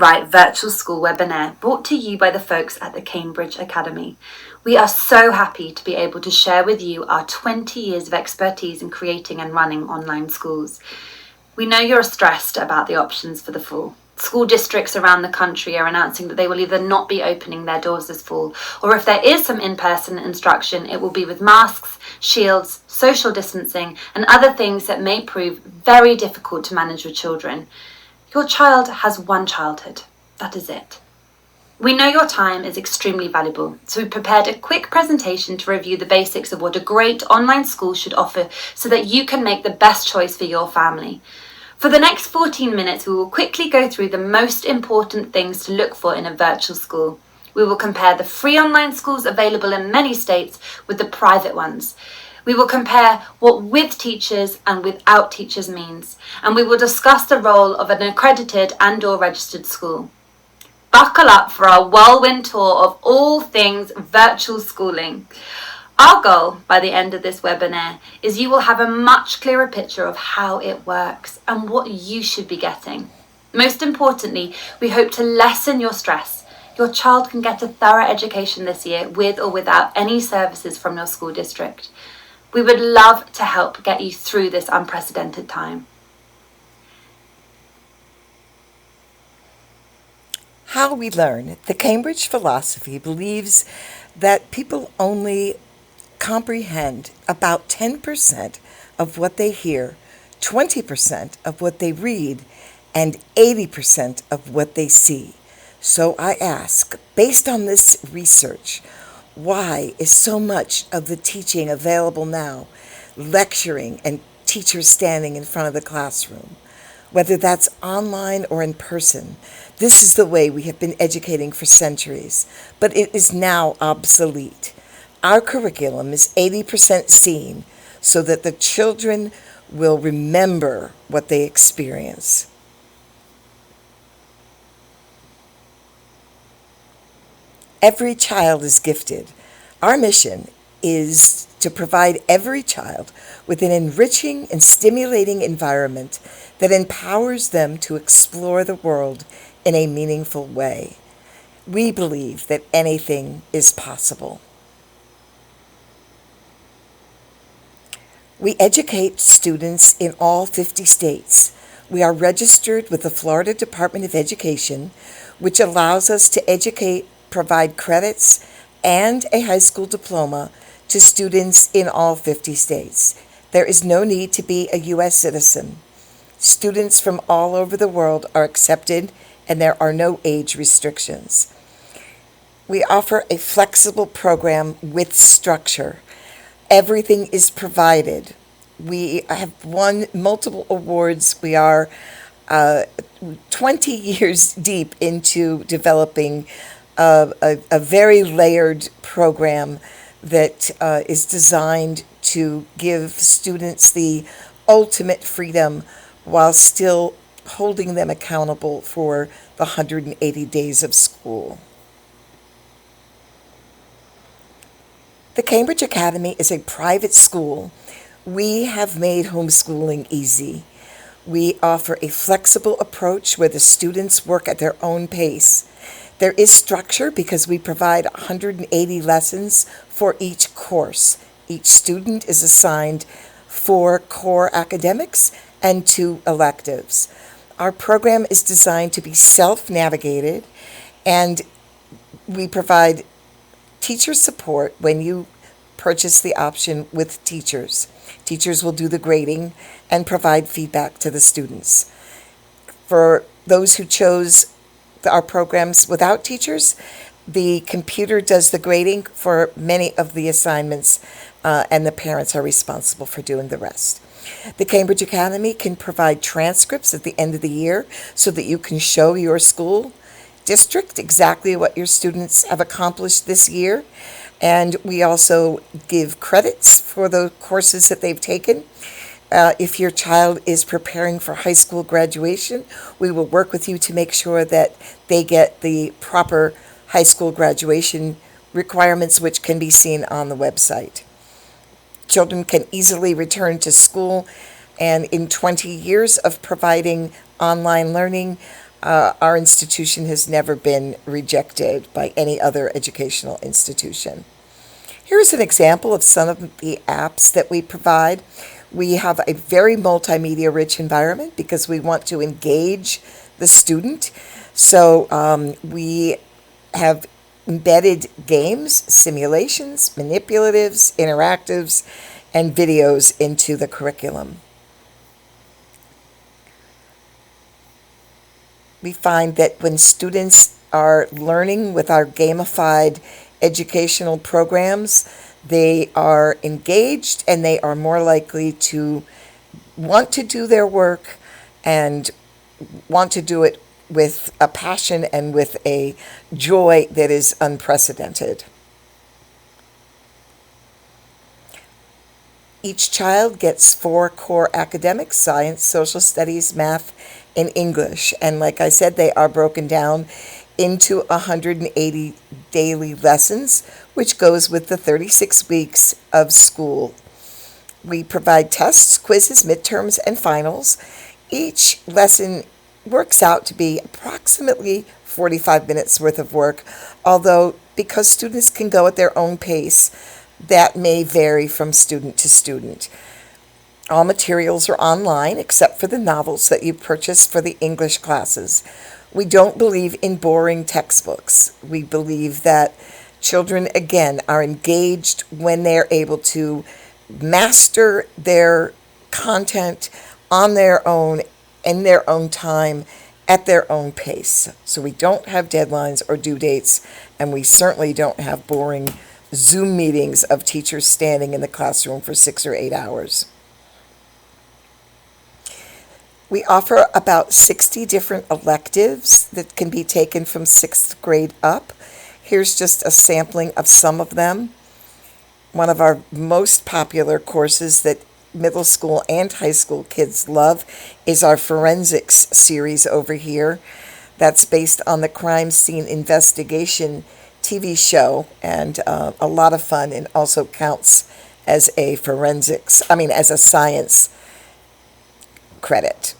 Right Virtual School webinar brought to you by the folks at the Cambridge Academy. We are so happy to be able to share with you our 20 years of expertise in creating and running online schools. We know you're stressed about the options for the fall. School districts around the country are announcing that they will either not be opening their doors this fall, or if there is some in-person instruction, it will be with masks, shields, social distancing, and other things that may prove very difficult to manage with children. Your child has one childhood. That is it. We know your time is extremely valuable, so we prepared a quick presentation to review the basics of what a great online school should offer so that you can make the best choice for your family. For the next 14 minutes, we will quickly go through the most important things to look for in a virtual school. We will compare the free online schools available in many states with the private ones. We will compare what with teachers and without teachers means, and we will discuss the role of an accredited and/or registered school. Buckle up for our whirlwind tour of all things virtual schooling. Our goal by the end of this webinar is you will have a much clearer picture of how it works and what you should be getting. Most importantly, we hope to lessen your stress. Your child can get a thorough education this year with or without any services from your school district. We would love to help get you through this unprecedented time. How we learn. The Cambridge philosophy believes that people only comprehend about 10% of what they hear, 20% of what they read, and 80% of what they see. So I ask, based on this research, why is so much of the teaching available now, lecturing and teachers standing in front of the classroom? Whether that's online or in person, this is the way we have been educating for centuries, but it is now obsolete. Our curriculum is 80% seen so that the children will remember what they experience. Every child is gifted. Our mission is to provide every child with an enriching and stimulating environment that empowers them to explore the world in a meaningful way. We believe that anything is possible. We educate students in all 50 states. We are registered with the Florida Department of Education, which allows us to educate, provide credits, and a high school diploma to students in all 50 states. There is no need to be a U.S. citizen. Students from all over the world are accepted, and there are no age restrictions. We offer a flexible program with structure. Everything is provided. We have won multiple awards. We are 20 years deep into developing a very layered program that is designed to give students the ultimate freedom while still holding them accountable for the 180 days of school. The Cambridge Academy is a private school. We have made homeschooling easy. We offer a flexible approach where the students work at their own pace. There is structure because we provide 180 lessons for each course. Each student is assigned 4 core academics and 2 electives. Our program is designed to be self-navigated, and we provide teacher support when you purchase the option with teachers. Teachers will do the grading and provide feedback to the students. For those who chose our programs without teachers, the computer does the grading for many of the assignments, and the parents are responsible for doing the rest. The Cambridge Academy can provide transcripts at the end of the year so that you can show your school district exactly what your students have accomplished this year. And we also give credits for the courses that they've taken. If your child is preparing for high school graduation, we will work with you to make sure that they get the proper high school graduation requirements, which can be seen on the website. Children can easily return to school, and in 20 years of providing online learning, our institution has never been rejected by any other educational institution. Here's an example of some of the apps that we provide. We have a very multimedia rich environment because we want to engage the student. So we have embedded games, simulations, manipulatives, interactives, and videos into the curriculum. We find that when students are learning with our gamified educational programs, they are engaged and they are more likely to want to do their work and want to do it with a passion and with a joy that is unprecedented. Each child gets 4 core academics: science, social studies, math, and English. And like I said, they are broken down into 180 daily lessons, which goes with the 36 weeks of school. We provide tests, quizzes, midterms, and finals. Each lesson works out to be approximately 45 minutes worth of work, although because students can go at their own pace, that may vary from student to student. All materials are online except for the novels that you purchase for the English classes. We don't believe in boring textbooks. We believe that children, again, are engaged when they're able to master their content on their own, in their own time, at their own pace. So we don't have deadlines or due dates, and we certainly don't have boring Zoom meetings of teachers standing in the classroom for 6 or 8 hours. We offer about 60 different electives that can be taken from 6th grade up. Here's just a sampling of some of them. One of our most popular courses that middle school and high school kids love is our forensics series over here. That's based on the crime scene investigation TV show, and a lot of fun, and also counts as a as a science credit.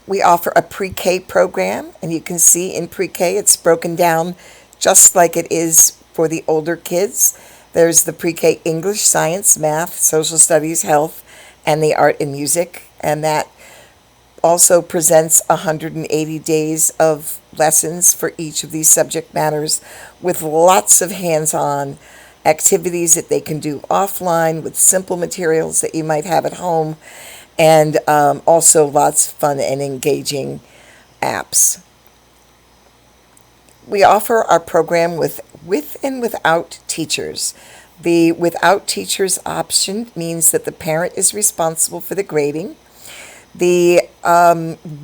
We offer a pre-K program, and you can see in pre-K it's broken down just like it is for the older kids. There's the pre-K English, science, math, social studies, health, and the art and music, and that also presents 180 days of lessons for each of these subject matters with lots of hands-on activities that they can do offline with simple materials that you might have at home, and also lots of fun and engaging apps. We offer our program with and without teachers. The without teachers option means that the parent is responsible for the grading. The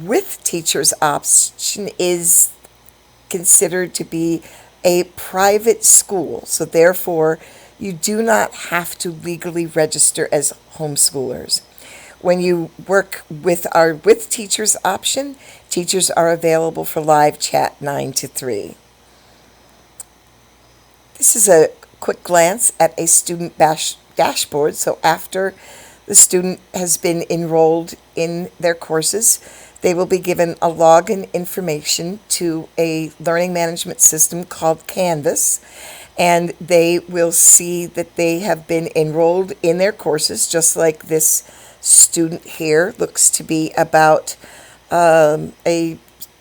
with teachers option is considered to be a private school, so therefore you do not have to legally register as homeschoolers. When you work with our with teachers option, teachers are available for live chat 9 to 3. This is a quick glance at a student dashboard. So after the student has been enrolled in their courses, they will be given a login information to a learning management system called Canvas, and they will see that they have been enrolled in their courses, just like this student here looks to be about a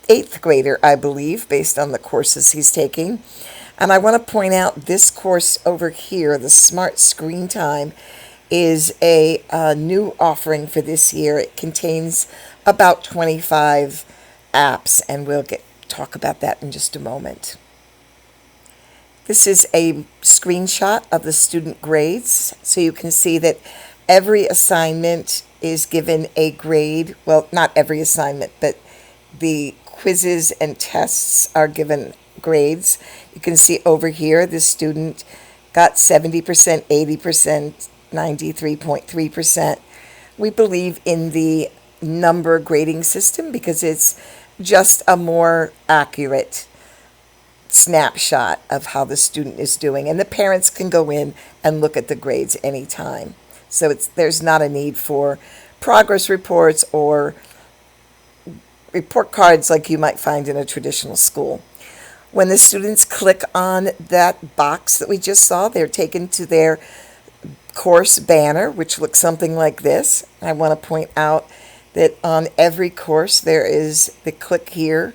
8th grader, I believe, based on the courses he's taking. And I want to point out this course over here, the Smart Screen Time, is a new offering for this year. It contains about 25 apps, and we'll talk about that in just a moment. This is a screenshot of the student grades, so you can see that every assignment is given a grade. Well, not every assignment, but the quizzes and tests are given grades. You can see over here the student got 70%, 80%, 93.3%. We believe in the number grading system because it's just a more accurate snapshot of how the student is doing, and the parents can go in and look at the grades anytime. So there's not a need for progress reports or report cards like you might find in a traditional school. When the students click on that box that we just saw, they're taken to their course banner, which looks something like this. I want to point out that on every course there is the click here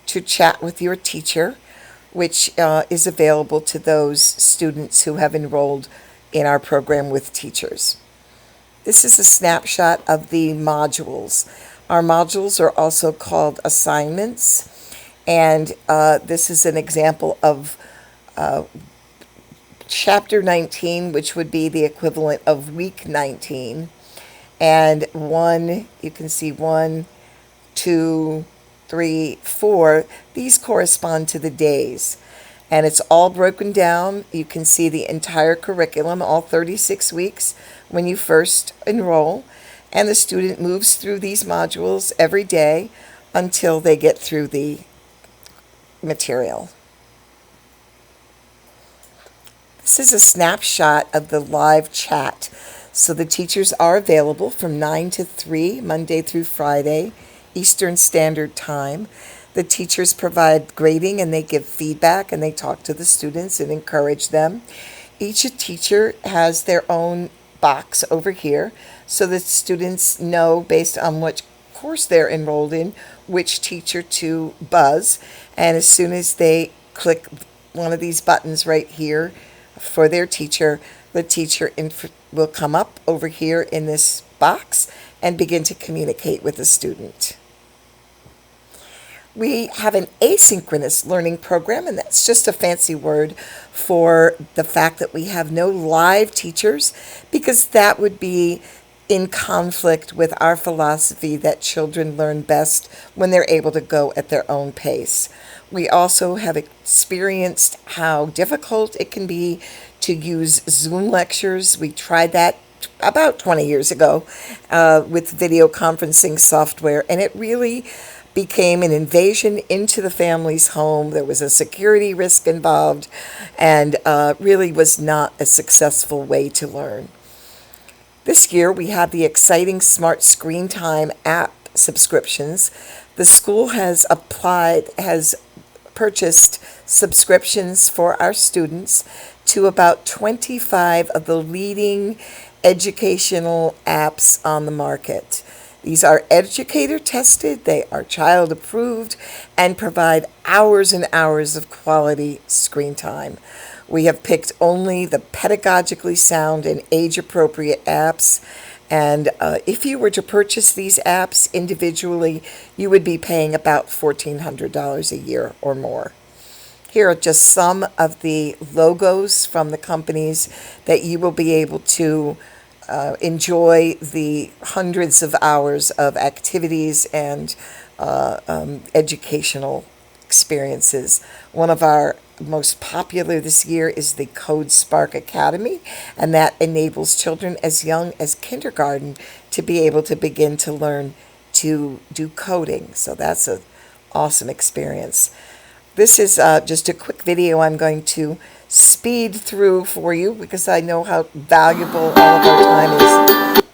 to chat with your teacher, which is available to those students who have enrolled in our program with teachers. This is a snapshot of the modules. Our modules are also called assignments, and this is an example of Chapter 19, which would be the equivalent of Week 19. And you can see 1, 2, 3, 4. These correspond to the days. And it's all broken down. You can see the entire curriculum, all 36 weeks when you first enroll. And the student moves through these modules every day until they get through the material. This is a snapshot of the live chat. So the teachers are available from 9 to 3, Monday through Friday, Eastern Standard Time. The teachers provide grading and they give feedback and they talk to the students and encourage them. Each teacher has their own box over here so that students know, based on which course they're enrolled in, which teacher to buzz. And as soon as they click one of these buttons right here for their teacher, the teacher will come up over here in this box and begin to communicate with the student. We have an asynchronous learning program, and that's just a fancy word for the fact that we have no live teachers, because that would be in conflict with our philosophy that children learn best when they're able to go at their own pace. We also have experienced how difficult it can be to use Zoom lectures. We tried that about 20 years ago with video conferencing software, and it really became an invasion into the family's home. There was a security risk involved, and really was not a successful way to learn. This year we have the exciting Smart Screen Time app subscriptions. The school has purchased subscriptions for our students to about 25 of the leading educational apps on the market. These are educator tested, they are child approved, and provide hours and hours of quality screen time. We have picked only the pedagogically sound and age-appropriate apps, and if you were to purchase these apps individually, you would be paying about $1,400 a year or more. Here are just some of the logos from the companies that you will be able to enjoy the hundreds of hours of activities and educational experiences. One of our most popular this year is the CodeSpark Academy, and that enables children as young as kindergarten to be able to begin to learn to do coding. So that's an awesome experience. This is just a quick video I'm going to speed through for you because I know how valuable all of our time is.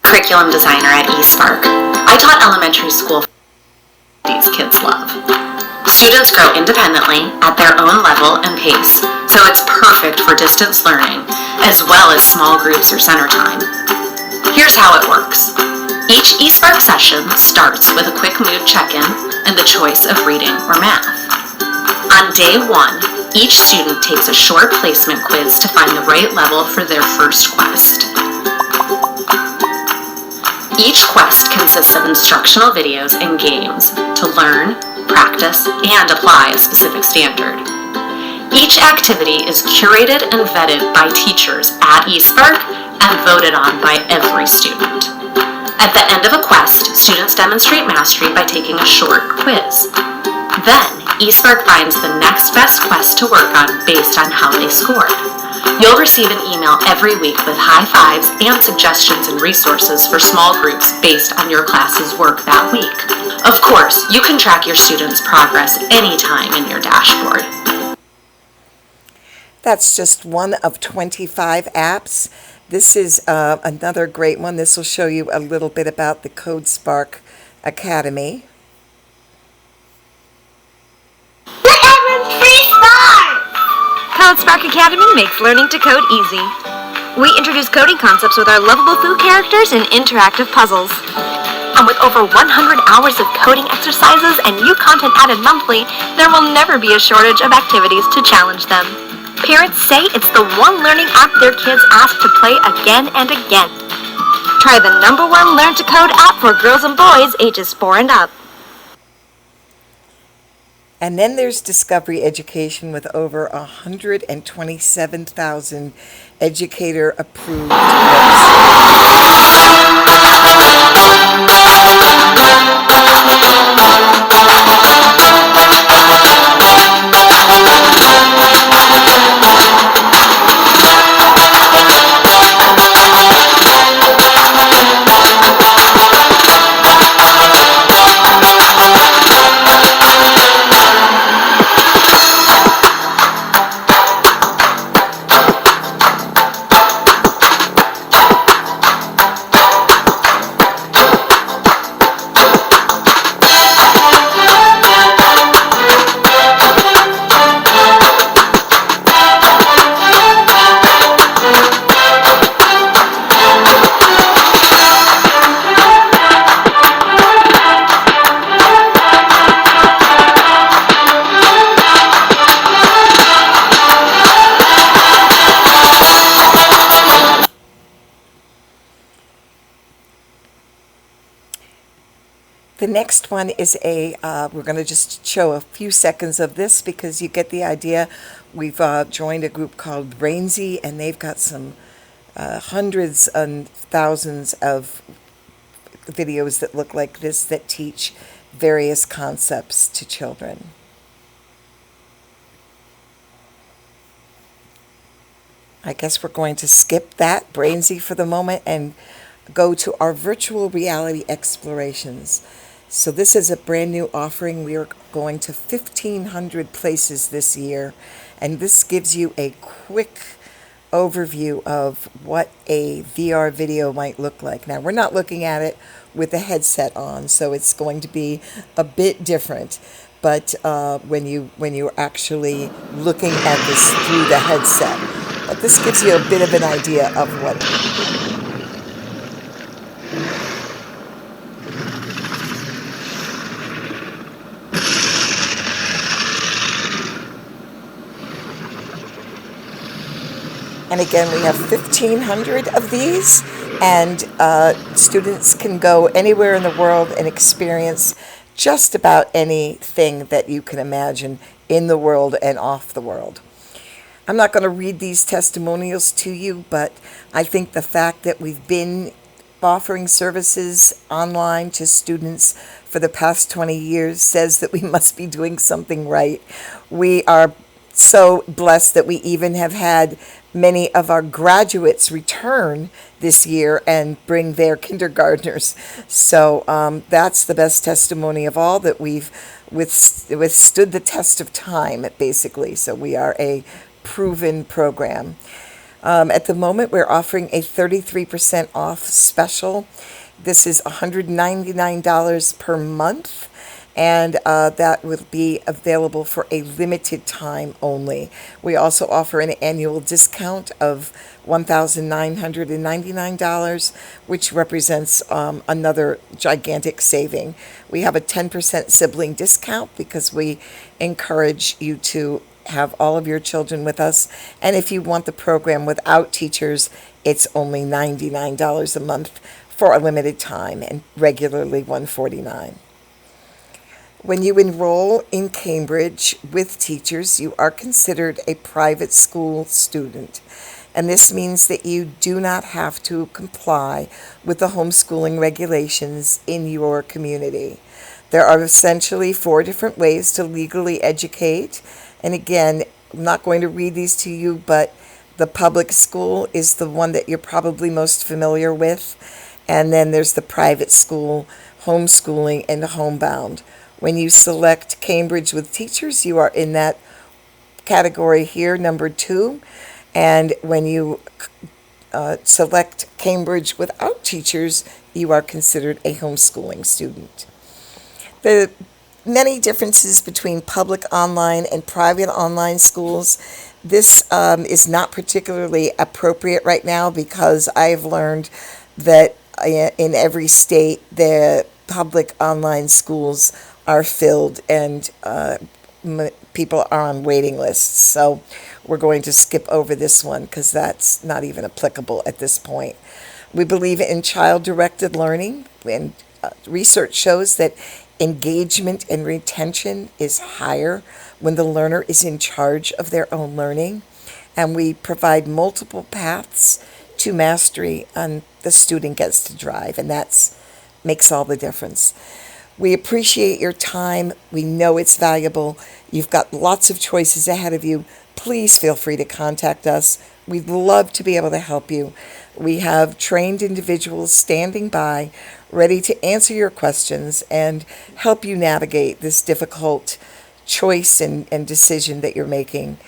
Curriculum designer at eSpark. I taught elementary school these kids love. Students grow independently at their own level and pace, so it's perfect for distance learning as well as small groups or center time. Here's how it works. Each eSpark session starts with a quick mood check-in and the choice of reading or math. On day 1, each student takes a short placement quiz to find the right level for their first quest. Each quest consists of instructional videos and games to learn, practice, and apply a specific standard. Each activity is curated and vetted by teachers at eSpark and voted on by every student. At the end of a quest, students demonstrate mastery by taking a short quiz. Then, eSpark finds the next best quest to work on based on how they scored. You'll receive an email every week with high fives and suggestions and resources for small groups based on your class's work that week. Of course, you can track your students' progress anytime in your dashboard. That's just one of 25 apps. This is another great one. This will show you a little bit about the CodeSpark Academy. how at Spark Academy makes learning to code easy. We introduce coding concepts with our lovable Foo characters and interactive puzzles. And with over 100 hours of coding exercises and new content added monthly, there will never be a shortage of activities to challenge them. Parents say it's the one learning app their kids ask to play again and again. Try the #1 Learn to Code app for girls and boys ages 4 and up. And then there's Discovery Education with over 127,000 educator-approved books. The next one is we're going to just show a few seconds of this because you get the idea. We've joined a group called Brainsy, and they've got some hundreds and thousands of videos that look like this that teach various concepts to children. I guess we're going to skip that Brainsy for the moment and go to our virtual reality explorations. So this is a brand new offering. We are going to 1,500 places this year, and this gives you a quick overview of what a VR video might look like. Now, we're not looking at it with the headset on, so it's going to be a bit different. But when you're actually looking at this through the headset, but this gives you a bit of an idea of what. And again, we have 1,500 of these, and students can go anywhere in the world and experience just about anything that you can imagine in the world and off the world. I'm not going to read these testimonials to you, but I think the fact that we've been offering services online to students for the past 20 years says that we must be doing something right. We are so blessed that we even have had many of our graduates return this year and bring their kindergartners. So that's the best testimony of all, that we've withstood the test of time, basically. So we are a proven program. At the moment, we're offering a 33% off special. This is $199 per month. And that will be available for a limited time only. We also offer an annual discount of $1,999, which represents another gigantic saving. We have a 10% sibling discount because we encourage you to have all of your children with us. And if you want the program without teachers, it's only $99 a month for a limited time, and regularly $149. When you enroll in Cambridge with teachers, you are considered a private school student. And this means that you do not have to comply with the homeschooling regulations in your community. There are essentially 4 different ways to legally educate. And again, I'm not going to read these to you, but the public school is the one that you're probably most familiar with. And then there's the private school, homeschooling, and homebound. When you select Cambridge with teachers, you are in that category here, number 2. And when you select Cambridge without teachers, you are considered a homeschooling student. The many differences between public online and private online schools. This is not particularly appropriate right now because I've learned that in every state the public online schools are filled and people are on waiting lists. So we're going to skip over this one because that's not even applicable at this point. We believe in child-directed learning, and research shows that engagement and retention is higher when the learner is in charge of their own learning. And we provide multiple paths to mastery, and the student gets to drive, and that makes all the difference. We appreciate your time. We know it's valuable. You've got lots of choices ahead of you. Please feel free to contact us. We'd love to be able to help you. We have trained individuals standing by, ready to answer your questions and help you navigate this difficult choice and decision that you're making.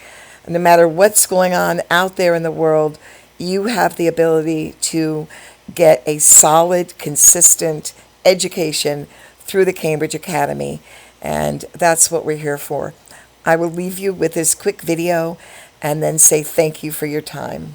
No matter what's going on out there in the world, you have the ability to get a solid, consistent education through the Cambridge Academy, and that's what we're here for. I will leave you with this quick video and then say thank you for your time.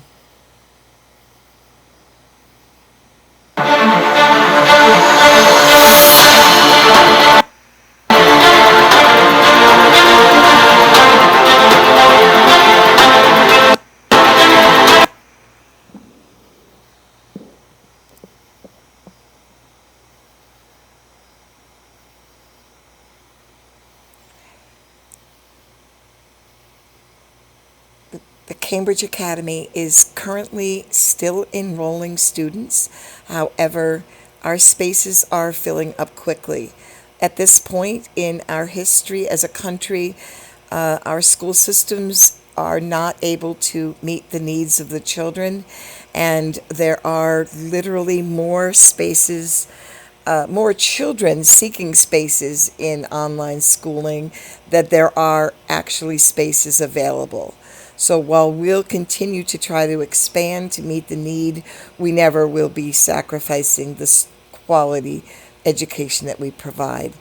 The Cambridge Academy is currently still enrolling students. However, our spaces are filling up quickly. At this point in our history as a country, our school systems are not able to meet the needs of the children, and there are literally more spaces, more children seeking spaces in online schooling than there are actually spaces available. So while we'll continue to try to expand to meet the need, we never will be sacrificing the quality education that we provide.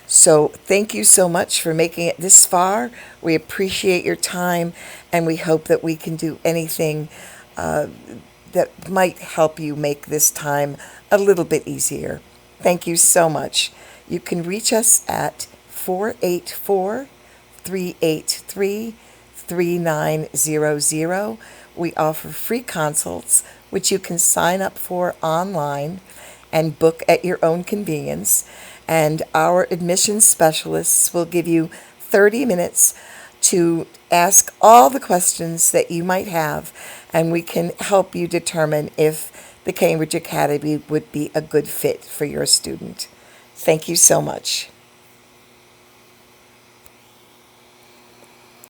So thank you so much for making it this far. We appreciate your time, and we hope that we can do anything that might help you make this time a little bit easier. Thank you so much. You can reach us at 484-383-3900. We offer free consults, which you can sign up for online and book at your own convenience. And our admissions specialists will give you 30 minutes to ask all the questions that you might have, and we can help you determine if the Cambridge Academy would be a good fit for your student. Thank you so much.